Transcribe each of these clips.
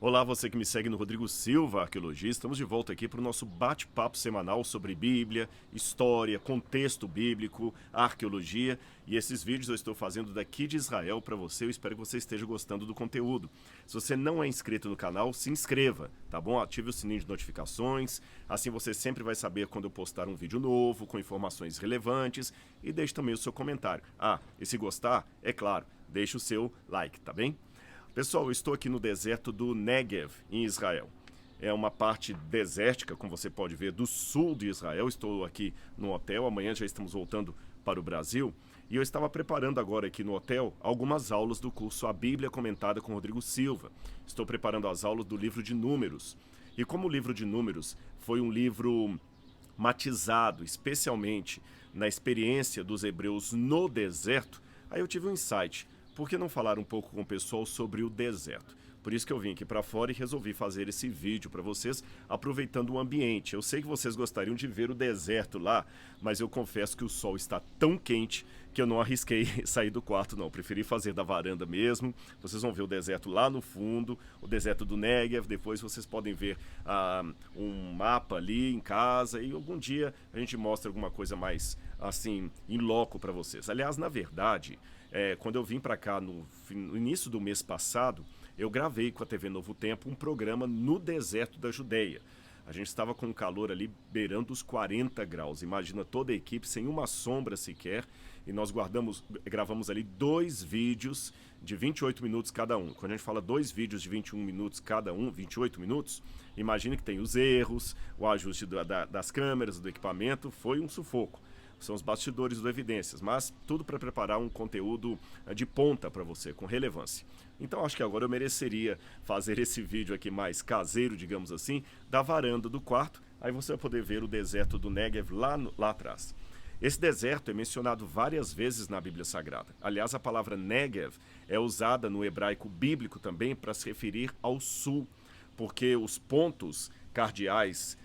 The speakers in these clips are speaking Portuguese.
Olá, você que me segue no Rodrigo Silva, Arqueologia. Estamos de volta aqui para o nosso bate-papo semanal sobre Bíblia, história, contexto bíblico, arqueologia. E esses vídeos eu estou fazendo daqui de Israel para você. Eu espero que você esteja gostando do conteúdo. Se você não é inscrito no canal, se inscreva, tá bom? Ative o sininho de notificações. Assim você sempre vai saber quando eu postar um vídeo novo, com informações relevantes. E deixe também o seu comentário. E se gostar, é claro, deixe o seu like, tá bem? Pessoal, eu estou aqui no deserto do Negev, em Israel. É uma parte desértica, como você pode ver, do sul de Israel. Estou aqui no hotel, amanhã já estamos voltando para o Brasil. E eu estava preparando agora aqui no hotel algumas aulas do curso A Bíblia Comentada com Rodrigo Silva. Estou preparando as aulas do livro de Números. E como o livro de Números foi um livro matizado, especialmente na experiência dos hebreus no deserto, aí eu tive um insight. Por que não falar um pouco com o pessoal sobre o deserto? Por isso que eu vim aqui para fora e resolvi fazer esse vídeo para vocês, aproveitando o ambiente. Eu sei que vocês gostariam de ver o deserto lá, mas eu confesso que o sol está tão quente que eu não arrisquei sair do quarto, não. Preferi fazer da varanda mesmo. Vocês vão ver o deserto lá no fundo, o deserto do Negev. Depois vocês podem ver um mapa ali em casa e algum dia a gente mostra alguma coisa mais, assim, in loco para vocês. Aliás, na verdade, quando eu vim para cá no início do mês passado, eu gravei com a TV Novo Tempo um programa no deserto da Judeia. A gente estava com um calor ali beirando os 40 graus. Imagina toda a equipe sem uma sombra sequer. E nós gravamos ali 2 vídeos de 28 minutos cada um. Quando a gente fala 2 vídeos de 21 minutos cada um, 28 minutos, imagine que tem os erros, o ajuste das câmeras, do equipamento, foi um sufoco. São os bastidores do Evidências, mas tudo para preparar um conteúdo de ponta para você, com relevância. Então acho que agora eu mereceria fazer esse vídeo aqui mais caseiro, digamos assim, da varanda do quarto, aí você vai poder ver o deserto do Negev lá atrás. Esse deserto é mencionado várias vezes na Bíblia Sagrada. Aliás, a palavra Negev é usada no hebraico bíblico também para se referir ao sul, porque os pontos cardeais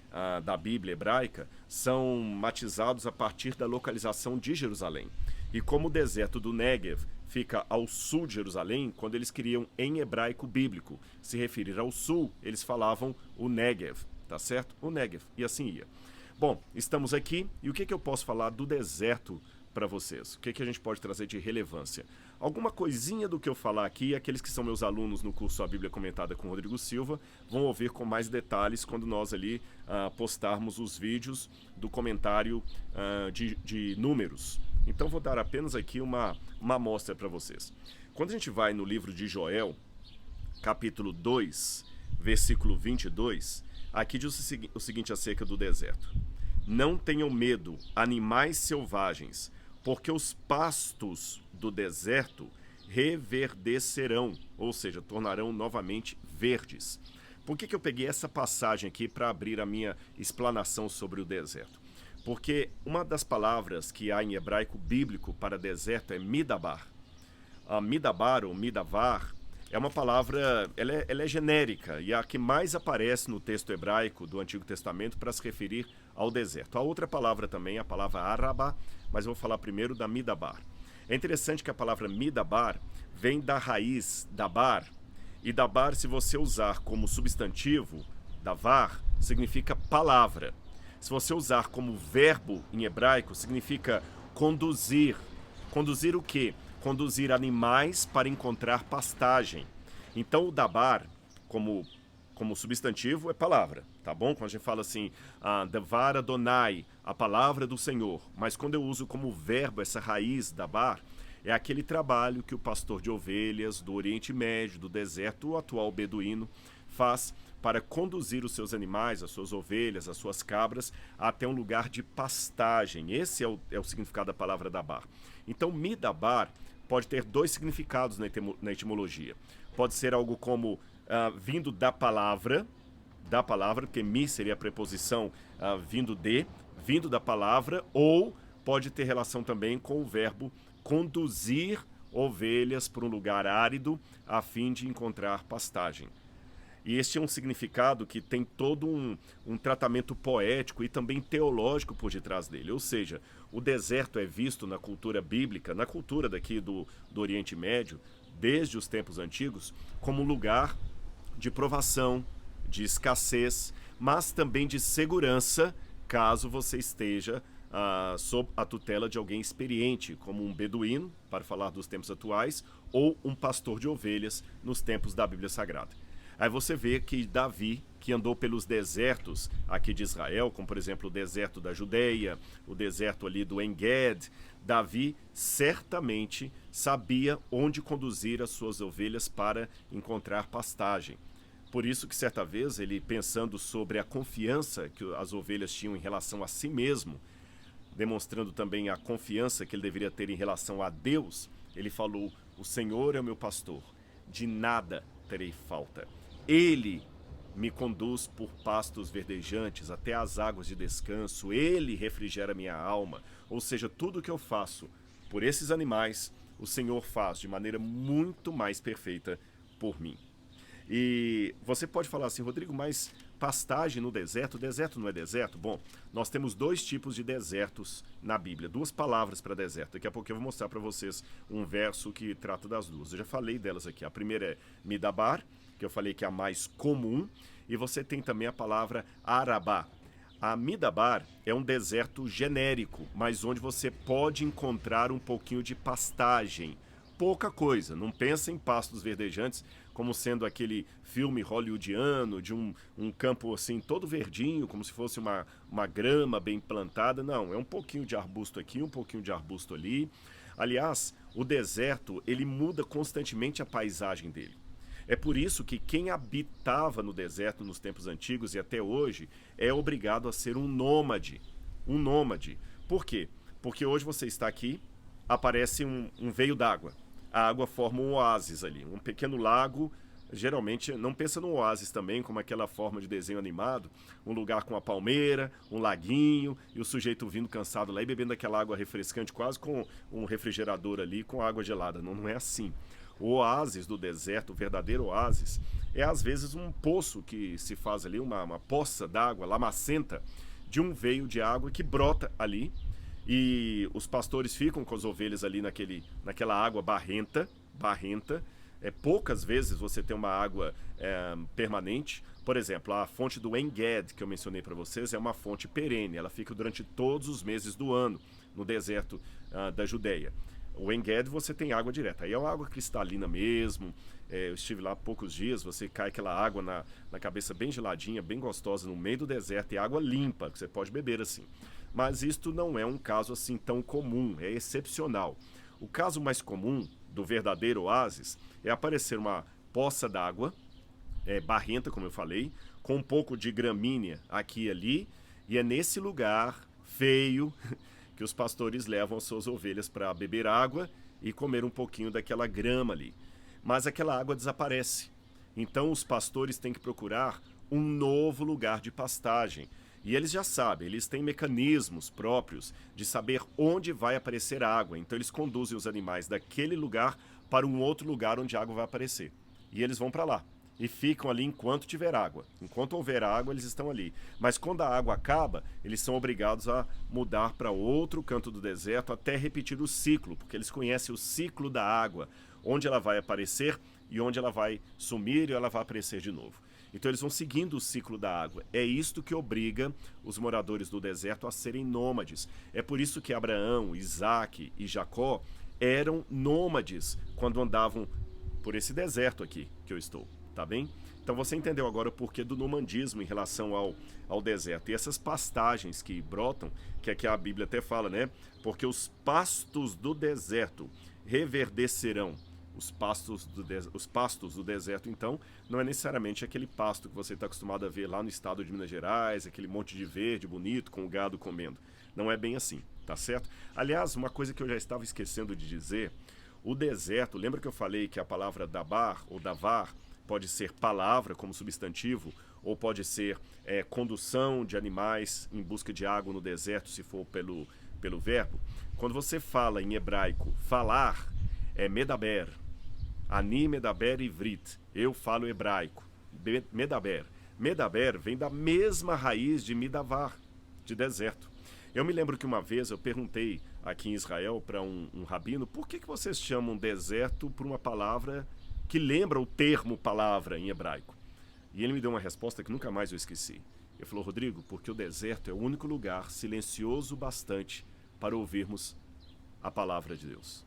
da Bíblia hebraica são matizados a partir da localização de Jerusalém. E como o deserto do Negev fica ao sul de Jerusalém, quando eles queriam em hebraico bíblico se referir ao sul, eles falavam o Negev, tá certo? O Negev, e assim ia. Bom, estamos aqui e o que eu posso falar do deserto para vocês? O que a gente pode trazer de relevância? Alguma coisinha do que eu falar aqui, aqueles que são meus alunos no curso A Bíblia Comentada com Rodrigo Silva vão ouvir com mais detalhes quando nós ali postarmos os vídeos do comentário de números. Então vou dar apenas aqui uma amostra para vocês. Quando a gente vai no livro de Joel, capítulo 2, versículo 22, aqui diz o seguinte acerca do deserto. Não tenham medo, animais selvagens, porque os pastos do deserto reverdecerão, ou seja, tornarão novamente verdes. Por que eu peguei essa passagem aqui para abrir a minha explanação sobre o deserto? Porque uma das palavras que há em hebraico bíblico para deserto é midabar. A midabar ou midavar é uma palavra, ela é genérica e é a que mais aparece no texto hebraico do Antigo Testamento para se referir ao deserto. A outra palavra também é a palavra arabá, mas eu vou falar primeiro da midabar. É interessante que a palavra midabar vem da raiz dabar, e dabar, se você usar como substantivo, davar, significa palavra. Se você usar como verbo em hebraico, significa conduzir. Conduzir o quê? Conduzir animais para encontrar pastagem. Então o dabar, como substantivo, é palavra, tá bom? Quando a gente fala assim, davar Adonai, a palavra do Senhor. Mas quando eu uso como verbo essa raiz dabar, é aquele trabalho que o pastor de ovelhas do Oriente Médio, do deserto, o atual beduíno, faz para conduzir os seus animais, as suas ovelhas, as suas cabras, até um lugar de pastagem. Esse é o significado da palavra dabar. Então, midabar pode ter 2 significados na etimologia. Pode ser algo como vindo da palavra, porque mi seria a preposição vindo da palavra, ou pode ter relação também com o verbo conduzir ovelhas para um lugar árido a fim de encontrar pastagem. E este é um significado que tem todo um tratamento poético e também teológico por detrás dele. Ou seja, o deserto é visto na cultura bíblica, na cultura daqui do Oriente Médio, desde os tempos antigos, como um lugar de provação, de escassez, mas também de segurança, caso você esteja sob a tutela de alguém experiente, como um beduíno, para falar dos tempos atuais, ou um pastor de ovelhas nos tempos da Bíblia Sagrada. Aí você vê que Davi, que andou pelos desertos aqui de Israel, como por exemplo o deserto da Judeia, o deserto ali do En-Ged, Davi certamente sabia onde conduzir as suas ovelhas para encontrar pastagem. Por isso que certa vez ele, pensando sobre a confiança que as ovelhas tinham em relação a si mesmo, demonstrando também a confiança que ele deveria ter em relação a Deus, ele falou: o Senhor é o meu pastor, de nada terei falta. Ele me conduz por pastos verdejantes até as águas de descanso, ele refrigera minha alma. Ou seja, tudo que eu faço por esses animais, o Senhor faz de maneira muito mais perfeita por mim. E você pode falar assim: Rodrigo, mas pastagem no deserto? Deserto não é deserto? Bom, nós temos dois tipos de desertos na Bíblia, duas palavras para deserto. Daqui a pouco eu vou mostrar para vocês um verso que trata das duas. Eu já falei delas aqui. A primeira é Midabar, que eu falei que é a mais comum, e você tem também a palavra Arabá. A Midabar é um deserto genérico, mas onde você pode encontrar um pouquinho de pastagem. Pouca coisa, não pensa em pastos verdejantes como sendo aquele filme hollywoodiano de um campo assim todo verdinho, como se fosse uma grama bem plantada. Não, é um pouquinho de arbusto aqui, um pouquinho de arbusto ali. Aliás, o deserto, ele muda constantemente a paisagem dele. É por isso que quem habitava no deserto nos tempos antigos e até hoje é obrigado a ser um nômade. Um nômade. Por quê? Porque hoje você está aqui, aparece um veio d'água. A água forma um oásis ali, um pequeno lago. Geralmente, não pensa no oásis também como aquela forma de desenho animado, um lugar com a palmeira, um laguinho, e o sujeito vindo cansado lá e bebendo aquela água refrescante, quase com um refrigerador ali, com água gelada. Não, não é assim. O oásis do deserto, o verdadeiro oásis, é às vezes um poço que se faz ali, uma poça d'água lamacenta de um veio de água que brota ali, e os pastores ficam com as ovelhas ali naquela água barrenta. Poucas vezes você tem uma água permanente. Por exemplo, a fonte do En-Ged, que eu mencionei para vocês, é uma fonte perene. Ela fica durante todos os meses do ano no deserto da Judeia. O En-Ged você tem água direta. Aí é uma água cristalina mesmo. Eu estive lá há poucos dias, você cai aquela água na cabeça bem geladinha, bem gostosa, no meio do deserto. E água limpa, que você pode beber assim. Mas isto não é um caso assim tão comum, é excepcional. O caso mais comum do verdadeiro oásis é aparecer uma poça d'água, barrenta, como eu falei, com um pouco de gramínea aqui e ali, e é nesse lugar feio que os pastores levam as suas ovelhas para beber água e comer um pouquinho daquela grama ali. Mas aquela água desaparece. Então os pastores têm que procurar um novo lugar de pastagem. E eles já sabem, eles têm mecanismos próprios de saber onde vai aparecer água. Então eles conduzem os animais daquele lugar para um outro lugar onde a água vai aparecer. E eles vão para lá e ficam ali enquanto tiver água. Enquanto houver água, eles estão ali. Mas quando a água acaba, eles são obrigados a mudar para outro canto do deserto até repetir o ciclo, porque eles conhecem o ciclo da água, onde ela vai aparecer e onde ela vai sumir e ela vai aparecer de novo. Então eles vão seguindo o ciclo da água. É isto que obriga os moradores do deserto a serem nômades. É por isso que Abraão, Isaac e Jacó eram nômades quando andavam por esse deserto aqui que eu estou, tá bem? Então você entendeu agora o porquê do nomadismo em relação ao deserto. E essas pastagens que brotam, que aqui a Bíblia até fala, né? Porque os pastos do deserto reverdecerão. Os pastos do deserto, então, não é necessariamente aquele pasto que você está acostumado a ver lá no estado de Minas Gerais, aquele monte de verde bonito com o gado comendo. Não é bem assim, tá certo? Aliás, uma coisa que eu já estava esquecendo de dizer, o deserto, lembra que eu falei que a palavra dabar ou davar pode ser palavra como substantivo, ou pode ser condução de animais em busca de água no deserto, se for pelo verbo? Quando você fala em hebraico, falar, é medaber. Ani medaber ivrit. Eu falo hebraico. Medaber. Medaber vem da mesma raiz de midavar, de deserto. Eu me lembro que uma vez eu perguntei aqui em Israel para um rabino, por que vocês chamam deserto por uma palavra que lembra o termo palavra em hebraico? E ele me deu uma resposta que nunca mais eu esqueci. Ele falou: Rodrigo, porque o deserto é o único lugar silencioso bastante para ouvirmos a palavra de Deus.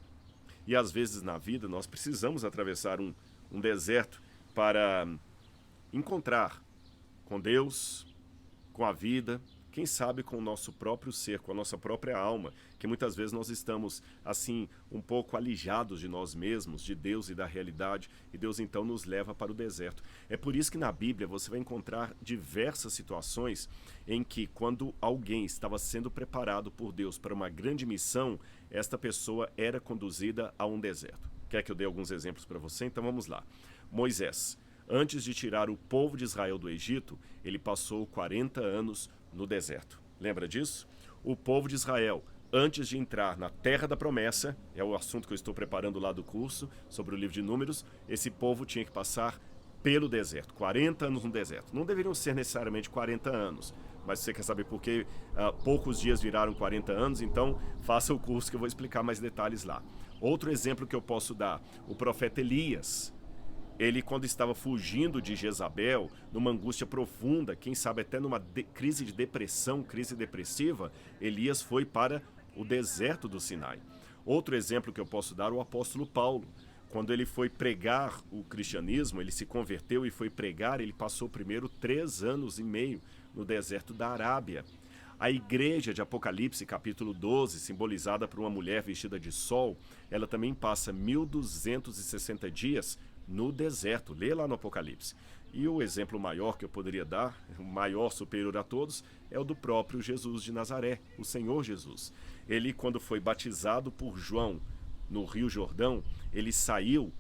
E às vezes na vida nós precisamos atravessar um deserto para encontrar com Deus, com a vida, quem sabe com o nosso próprio ser, com a nossa própria alma, que muitas vezes nós estamos assim um pouco alijados de nós mesmos, de Deus e da realidade, e Deus então nos leva para o deserto. É por isso que na Bíblia você vai encontrar diversas situações em que, quando alguém estava sendo preparado por Deus para uma grande missão, esta pessoa era conduzida a um deserto. Quer que eu dê alguns exemplos para você? Então vamos lá. Moisés, antes de tirar o povo de Israel do Egito, ele passou 40 anos no deserto. Lembra disso? O povo de Israel, antes de entrar na terra da promessa, é o assunto que eu estou preparando lá do curso, sobre o livro de Números, esse povo tinha que passar pelo deserto, 40 anos no deserto. Não deveriam ser necessariamente 40 anos, mas você quer saber por que poucos dias viraram 40 anos, então faça o curso que eu vou explicar mais detalhes lá. Outro exemplo que eu posso dar, o profeta Elias. Ele, quando estava fugindo de Jezabel, numa angústia profunda, quem sabe até numa crise de depressão, crise depressiva, Elias foi para o deserto do Sinai. Outro exemplo que eu posso dar, o apóstolo Paulo. Quando ele foi pregar o cristianismo, ele se converteu e foi pregar, ele passou primeiro 3 anos e meio no deserto da Arábia. A igreja de Apocalipse, capítulo 12, simbolizada por uma mulher vestida de sol, ela também passa 1260 dias no deserto. Lê lá no Apocalipse. E o exemplo maior que eu poderia dar, o maior, superior a todos, é o do próprio Jesus de Nazaré, o Senhor Jesus. Ele, quando foi batizado por João no Rio Jordão, ele saiu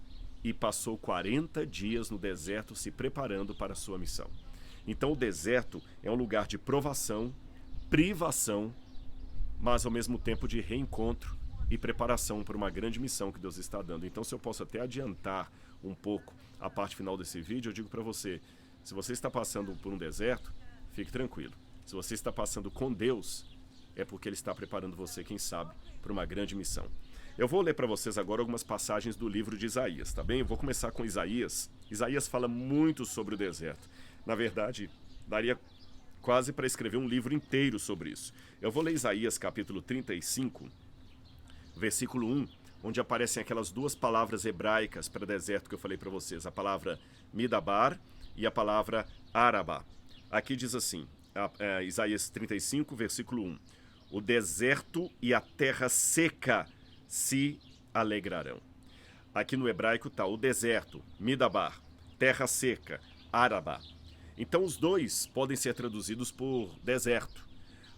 e passou 40 dias no deserto se preparando para a sua missão. Então o deserto é um lugar de provação, privação, mas ao mesmo tempo de reencontro e preparação para uma grande missão que Deus está dando. Então, se eu posso até adiantar um pouco a parte final desse vídeo, eu digo para você: se você está passando por um deserto, fique tranquilo. Se você está passando com Deus, é porque Ele está preparando você, quem sabe, para uma grande missão. Eu vou ler para vocês agora algumas passagens do livro de Isaías, tá bem? Eu vou começar com Isaías. Isaías fala muito sobre o deserto. Na verdade, daria quase para escrever um livro inteiro sobre isso. Eu vou ler Isaías capítulo 35, versículo 1, onde aparecem aquelas duas palavras hebraicas para deserto que eu falei para vocês, a palavra Midabar e a palavra Arabá. Aqui diz assim, Isaías 35, versículo 1, o deserto e a terra seca se alegrarão. Aqui no hebraico está o deserto, Midabar, terra seca, Arabá. Então os dois podem ser traduzidos por deserto.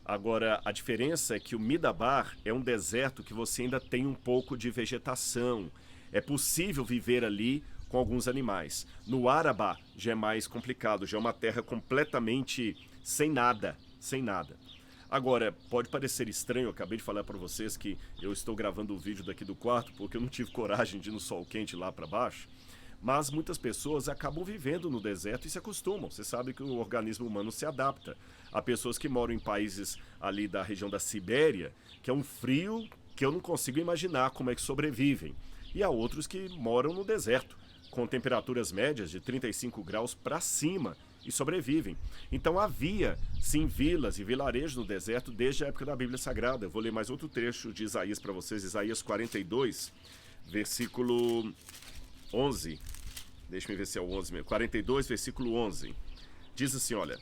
Agora, a diferença é que o Midabar é um deserto que você ainda tem um pouco de vegetação. É possível viver ali com alguns animais. No Arabá já é mais complicado, já é uma terra completamente sem nada, sem nada. Agora, pode parecer estranho, eu acabei de falar para vocês que eu estou gravando o vídeo daqui do quarto porque eu não tive coragem de ir no sol quente lá para baixo. Mas muitas pessoas acabam vivendo no deserto e se acostumam. Você sabe que o organismo humano se adapta. Há pessoas que moram em países ali da região da Sibéria, que é um frio que eu não consigo imaginar como é que sobrevivem. E há outros que moram no deserto, com temperaturas médias de 35 graus para cima e sobrevivem. Então havia, sim, vilas e vilarejos no deserto desde a época da Bíblia Sagrada. Eu vou ler mais outro trecho de Isaías para vocês, Isaías 42, versículo 11. Deixa eu ver se é o 11 mesmo. 42, versículo 11. Diz assim, olha: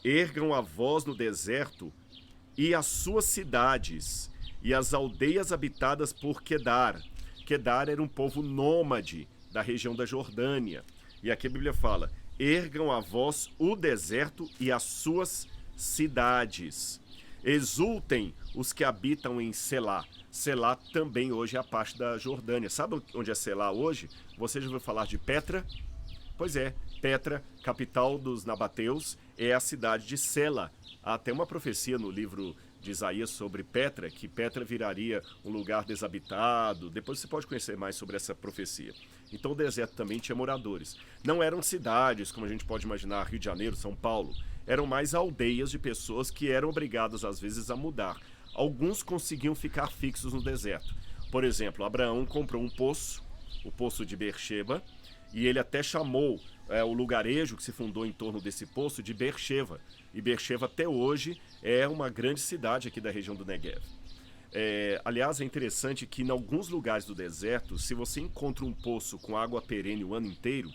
ergam a voz no deserto e as suas cidades e as aldeias habitadas por Quedar. Quedar era um povo nômade da região da Jordânia. E aqui a Bíblia fala: ergam a voz o deserto e as suas cidades. Exultem os que habitam em Selá. Selá também hoje é a parte da Jordânia. Sabe onde é Selá hoje? Você já ouviu falar de Petra? Pois é, Petra, capital dos nabateus, é a cidade de Sela. Há até uma profecia no livro de Isaías sobre Petra, que Petra viraria um lugar desabitado. Depois você pode conhecer mais sobre essa profecia. Então o deserto também tinha moradores. Não eram cidades, como a gente pode imaginar, Rio de Janeiro, São Paulo. Eram mais aldeias de pessoas que eram obrigadas, às vezes, a mudar. Alguns conseguiam ficar fixos no deserto. Por exemplo, Abraão comprou um poço, o poço de Beersheba, e ele até chamou o lugarejo que se fundou em torno desse poço de Beersheba. E Beersheba até hoje é uma grande cidade aqui da região do Negev. Aliás, é interessante que em alguns lugares do deserto, se você encontra um poço com água perene o ano inteiro,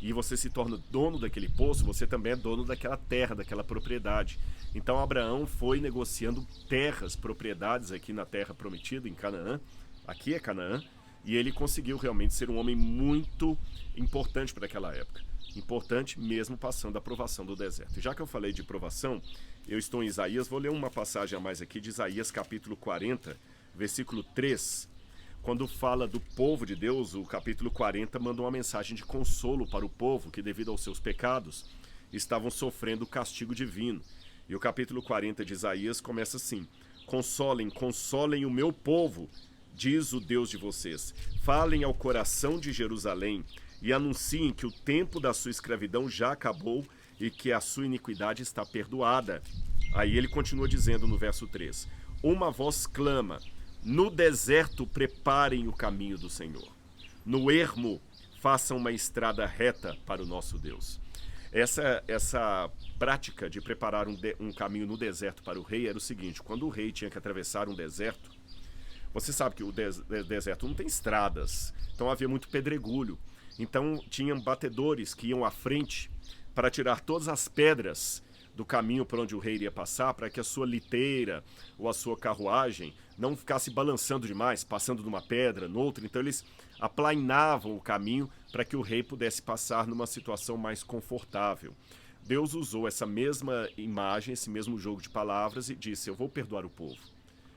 e você se torna dono daquele poço, você também é dono daquela terra, daquela propriedade. Então Abraão foi negociando terras, propriedades aqui na terra prometida, em Canaã. Aqui é Canaã. E ele conseguiu realmente ser um homem muito importante para aquela época. Importante mesmo passando a provação do deserto. E já que eu falei de provação, eu estou em Isaías, vou ler uma passagem a mais aqui de Isaías capítulo 40, versículo 3. Quando fala do povo de Deus, o capítulo 40 manda uma mensagem de consolo para o povo que, devido aos seus pecados, estavam sofrendo o castigo divino. E o capítulo 40 de Isaías começa assim: Consolem, consolem o meu povo, diz o Deus de vocês. Falem ao coração de Jerusalém e anunciem que o tempo da sua escravidão já acabou e que a sua iniquidade está perdoada. Aí ele continua dizendo no verso 3: Uma voz clama, no deserto preparem o caminho do Senhor. No ermo façam uma estrada reta para o nosso Deus. Essa prática de preparar um caminho no deserto para o rei era o seguinte: quando o rei tinha que atravessar um deserto, você sabe que o deserto não tem estradas, então havia muito pedregulho. Então tinham batedores que iam à frente para tirar todas as pedras do caminho por onde o rei iria passar, para que a sua liteira ou a sua carruagem não ficasse balançando demais, passando de uma pedra, noutra. Então eles aplainavam o caminho para que o rei pudesse passar numa situação mais confortável. Deus usou essa mesma imagem, esse mesmo jogo de palavras e disse: eu vou perdoar o povo.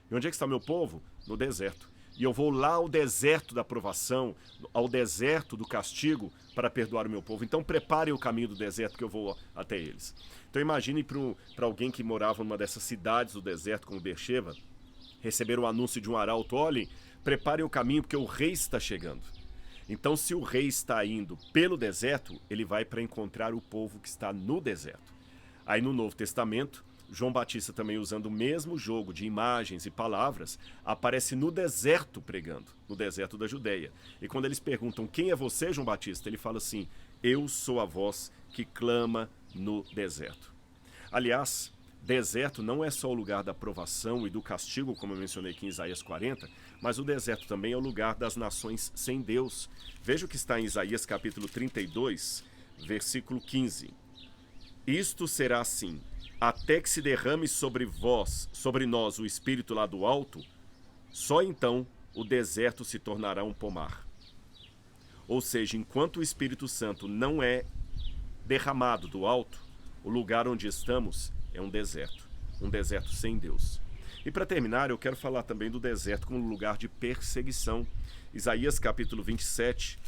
E onde é que está meu povo? No deserto. E eu vou lá ao deserto da provação, ao deserto do castigo, para perdoar o meu povo. Então preparem o caminho do deserto que eu vou até eles. Então imagine para alguém que morava numa dessas cidades do deserto, como Beersheba, receber o anúncio de um arauto: olhem, preparem o caminho porque o rei está chegando. Então, se o rei está indo pelo deserto, ele vai para encontrar o povo que está no deserto. Aí no Novo Testamento, João Batista, também usando o mesmo jogo de imagens e palavras, aparece no deserto pregando, no deserto da Judeia. E quando eles perguntam: quem é você, João Batista? Ele fala assim: eu sou a voz que clama no deserto. Aliás, deserto não é só o lugar da provação e do castigo, como eu mencionei aqui em Isaías 40, mas o deserto também é o lugar das nações sem Deus. Veja o que está em Isaías capítulo 32, versículo 15. Isto será assim: até que se derrame sobre nós o Espírito lá do alto, só então o deserto se tornará um pomar. Ou seja, enquanto o Espírito Santo não é derramado do alto, o lugar onde estamos é um deserto sem Deus. E para terminar, eu quero falar também do deserto como lugar de perseguição. Isaías capítulo 27,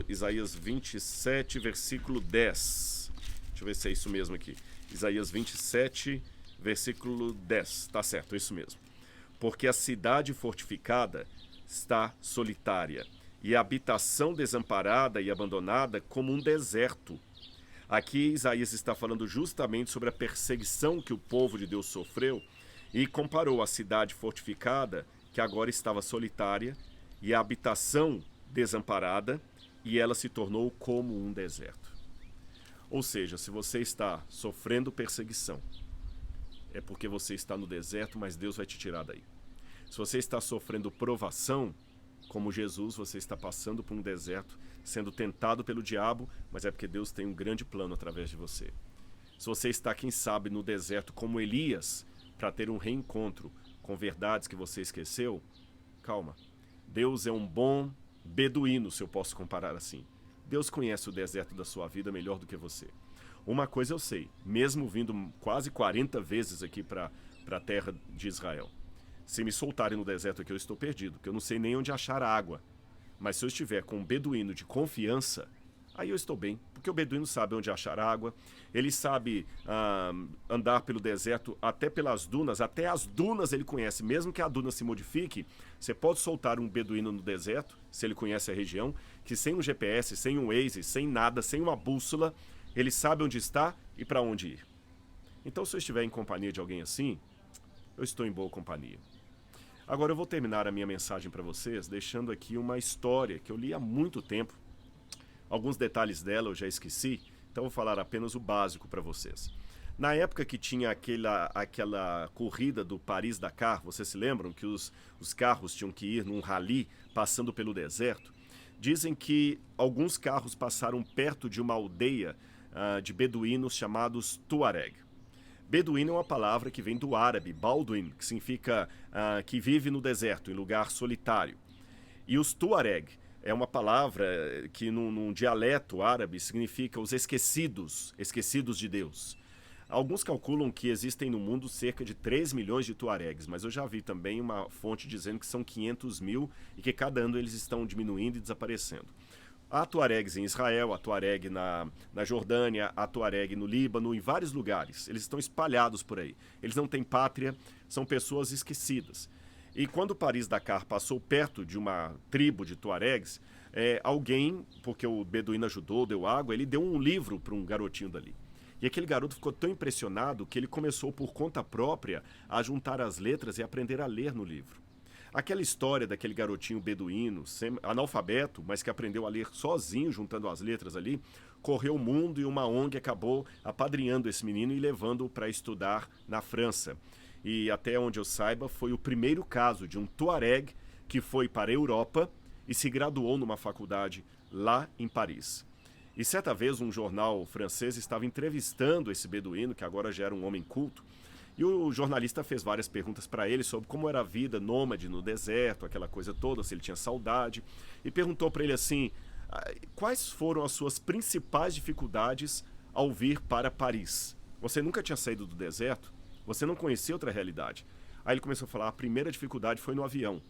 Isaías 27, versículo 10. Deixa eu ver se é isso mesmo aqui. Isaías 27, versículo 10. Tá certo, é isso mesmo. Porque a cidade fortificada está solitária, e a habitação desamparada e abandonada como um deserto. Aqui Isaías está falando justamente sobre a perseguição que o povo de Deus sofreu e comparou a cidade fortificada, que agora estava solitária, e a habitação desamparada, e ela se tornou como um deserto. Ou seja, se você está sofrendo perseguição, é porque você está no deserto, mas Deus vai te tirar daí. Se você está sofrendo provação, como Jesus, você está passando por um deserto, sendo tentado pelo diabo, mas é porque Deus tem um grande plano através de você. Se você está, quem sabe, no deserto como Elias, para ter um reencontro com verdades que você esqueceu, calma. Deus é um bom beduíno, se eu posso comparar assim. Deus conhece o deserto da sua vida melhor do que você. Uma coisa eu sei, mesmo vindo quase 40 vezes aqui para a terra de Israel, se me soltarem no deserto aqui, eu estou perdido, porque eu não sei nem onde achar água. Mas se eu estiver com um beduíno de confiança, aí eu estou bem, porque o beduíno sabe onde achar água, ele sabe andar pelo deserto, até pelas dunas, até as dunas ele conhece. Mesmo que a duna se modifique, você pode soltar um beduíno no deserto, se ele conhece a região, que sem um GPS, sem um Waze, sem nada, sem uma bússola, ele sabe onde está e para onde ir. Então, se eu estiver em companhia de alguém assim, eu estou em boa companhia. Agora eu vou terminar a minha mensagem para vocês deixando aqui uma história que eu li há muito tempo, Alguns detalhes dela eu já esqueci, então vou falar apenas o básico para vocês. Na época que tinha aquela corrida do Paris-Dakar, vocês se lembram que os carros tinham que ir num rally passando pelo deserto? Dizem que alguns carros passaram perto de uma aldeia de beduínos chamados Tuareg. Beduíno é uma palavra que vem do árabe, Balduin, que significa que vive no deserto, em lugar solitário. E os Tuareg é uma palavra que num dialeto árabe significa os esquecidos, esquecidos de Deus. Alguns calculam que existem no mundo cerca de 3 milhões de tuaregs, mas eu já vi também uma fonte dizendo que são 500 mil e que cada ano eles estão diminuindo e desaparecendo. Há tuaregs em Israel, há tuareg na Jordânia, há tuareg no Líbano, em vários lugares. Eles estão espalhados por aí. Eles não têm pátria, são pessoas esquecidas. E quando o Paris-Dakar passou perto de uma tribo de tuaregs, alguém, porque o beduíno ajudou, deu água, ele deu um livro para um garotinho dali. E aquele garoto ficou tão impressionado que ele começou por conta própria a juntar as letras e aprender a ler no livro. Aquela história daquele garotinho beduíno, analfabeto, mas que aprendeu a ler sozinho, juntando as letras ali, correu o mundo e uma ONG acabou apadrinhando esse menino e levando-o para estudar na França. E até onde eu saiba, foi o primeiro caso de um tuareg que foi para a Europa e se graduou numa faculdade lá em Paris. E certa vez um jornal francês estava entrevistando esse beduíno, que agora já era um homem culto, e o jornalista fez várias perguntas para ele sobre como era a vida nômade no deserto, aquela coisa toda, se ele tinha saudade, e perguntou para ele assim, quais foram as suas principais dificuldades ao vir para Paris? Você nunca tinha saído do deserto? Você não conhecia outra realidade? Aí ele começou a falar, a primeira dificuldade foi no avião.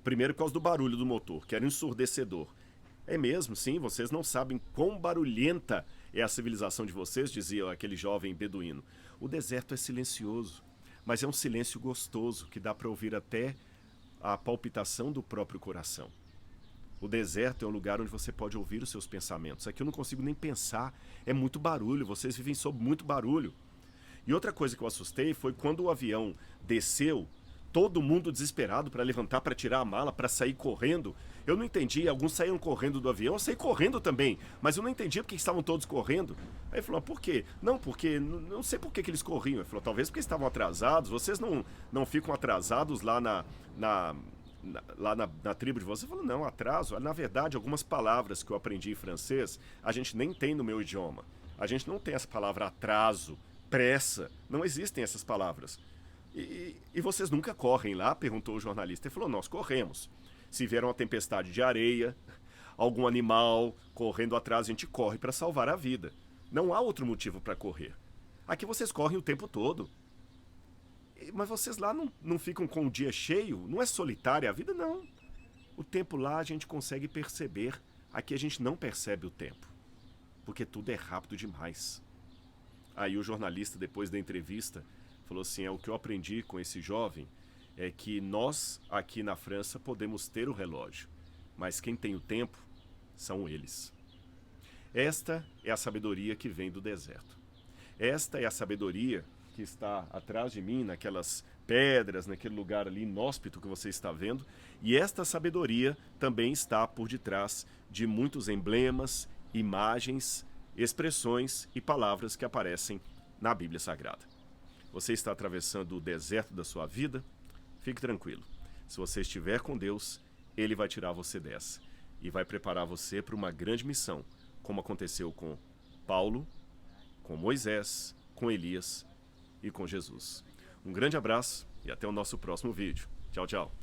Primeiro por causa do barulho do motor, que era ensurdecedor. É mesmo, sim, vocês não sabem quão barulhenta é a civilização de vocês, dizia aquele jovem beduíno. O deserto é silencioso, mas é um silêncio gostoso que dá para ouvir até a palpitação do próprio coração. O deserto é um lugar onde você pode ouvir os seus pensamentos. Aqui eu não consigo nem pensar, é muito barulho, vocês vivem sob muito barulho. E outra coisa que eu assustei foi quando o avião desceu, todo mundo desesperado para levantar, para tirar a mala, para sair correndo. Eu não entendi, alguns saíram correndo do avião, eu saí correndo também, mas eu não entendi porque estavam todos correndo. Aí ele falou, por quê? Não, porque, não sei por que eles corriam. Ele falou, talvez porque estavam atrasados, vocês não ficam atrasados lá na tribo de vocês. Ele falou, não, atraso. Na verdade, algumas palavras que eu aprendi em francês, a gente nem tem no meu idioma. A gente não tem essa palavra atraso, pressa, não existem essas palavras. E vocês nunca correm lá? Perguntou o jornalista. Ele falou, nós corremos. Se vier uma tempestade de areia, algum animal correndo atrás, a gente corre para salvar a vida. Não há outro motivo para correr. Aqui vocês correm o tempo todo. Mas vocês lá não ficam com o dia cheio? Não é solitária a vida? Não. O tempo lá a gente consegue perceber. Aqui a gente não percebe o tempo. Porque tudo é rápido demais. Aí o jornalista, depois da entrevista, falou assim, o que eu aprendi com esse jovem é que nós, aqui na França, podemos ter o relógio, mas quem tem o tempo são eles. Esta é a sabedoria que vem do deserto. Esta é a sabedoria que está atrás de mim, naquelas pedras, naquele lugar ali inóspito que você está vendo, e esta sabedoria também está por detrás de muitos emblemas, imagens, expressões e palavras que aparecem na Bíblia Sagrada. Você está atravessando o deserto da sua vida? Fique tranquilo. Se você estiver com Deus, Ele vai tirar você dessa e vai preparar você para uma grande missão, como aconteceu com Paulo, com Moisés, com Elias e com Jesus. Um grande abraço e até o nosso próximo vídeo. Tchau, tchau.